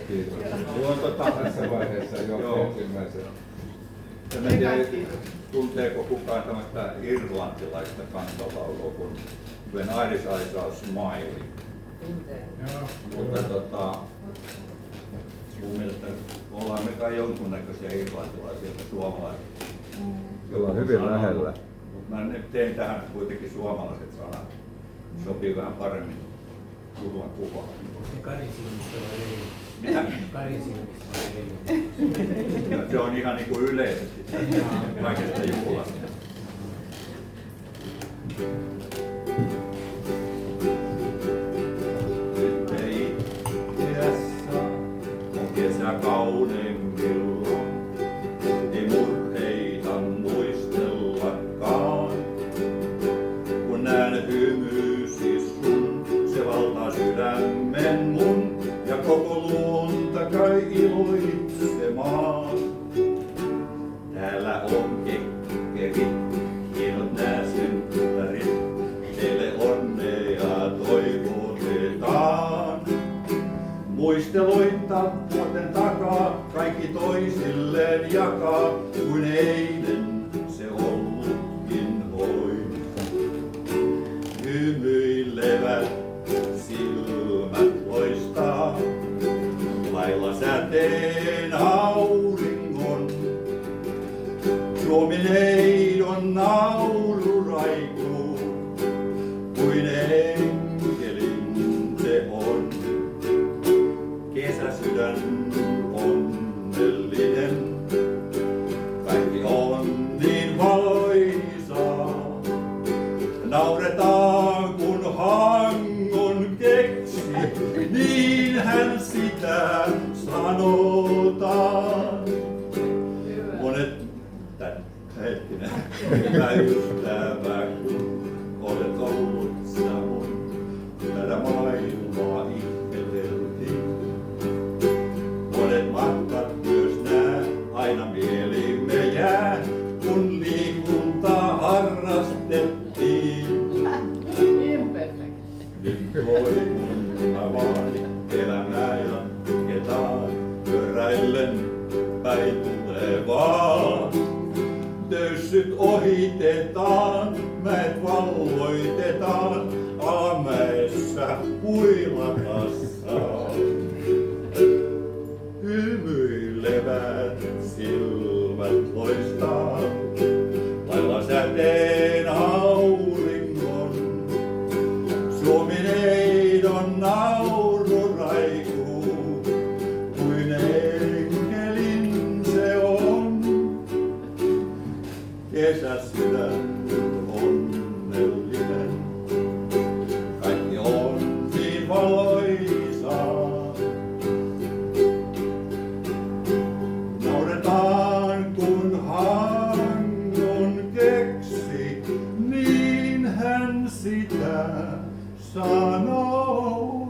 Kiitos. Tässä vaiheessa jo ensimmäisen. En tiedä, tunteeko kukaan tämmöistä irlantilaista kansanlaulua kuin When Irish Eyes Are Smiling. Mutta mun mielestä ollaan me kai jonkunnäköisiä irlantilaisia ja suomalaisia. Ollaan hyvin lähellä. Mutta mä nyt tein tähän kuitenkin suomalaiset sanat. Sopii vähän paremmin Turun kuvaan. Karin silmissä vai ei? Mitä? Karin silmissä vai ei? Se on ihan niin kuin yleisesti kaikesta juhlasta. Sitten itseässä on kesä kauneimmillaan. Ei murheita muistellakaan. Kun näen hymysi sun, se valtaa sydämen mun. Ja koko luonta kai iloitsemaan. Täällä on kekkeri, hienot nää synttärit. Teille onnea toivotetaan. Muisteloita vuoten takaa, kaikki toisilleen jakaa. Kuin eilen se ollutkin oin. Hymyilevät silmät loistaa, lailla säteen auringon. Suomineidon nauru raikuu, kuin enkelin se on. Kesäsydän onnellinen, kaikki on niin valoisaa. Nauretaan kun Hangon keksi, niinhän sitä sanotaan. Monet, hetkinen, hyvä ystävä, kun olet ollut sä mun, tätä maailmaa ihmeteltiin. Monet matkat myös nää, aina mielimme jää, kun liikuntaa harrastettiin. Nyt voi mä vaan elämää jatketaan, pyöräillen päin tulevaa. Töyssyt ohitetaan, mäet valloitetaan, alamäessä huilatassa. Hymyilevät silmät loistaa, lailla säteen auringon. Suomineidon nauru raikuu, kuin enkelin se on. Kesäsydän onnellinen, kaikki on niin valoisaa. Nauretaan kun Hangon keksi, niin hän sitä sanoo.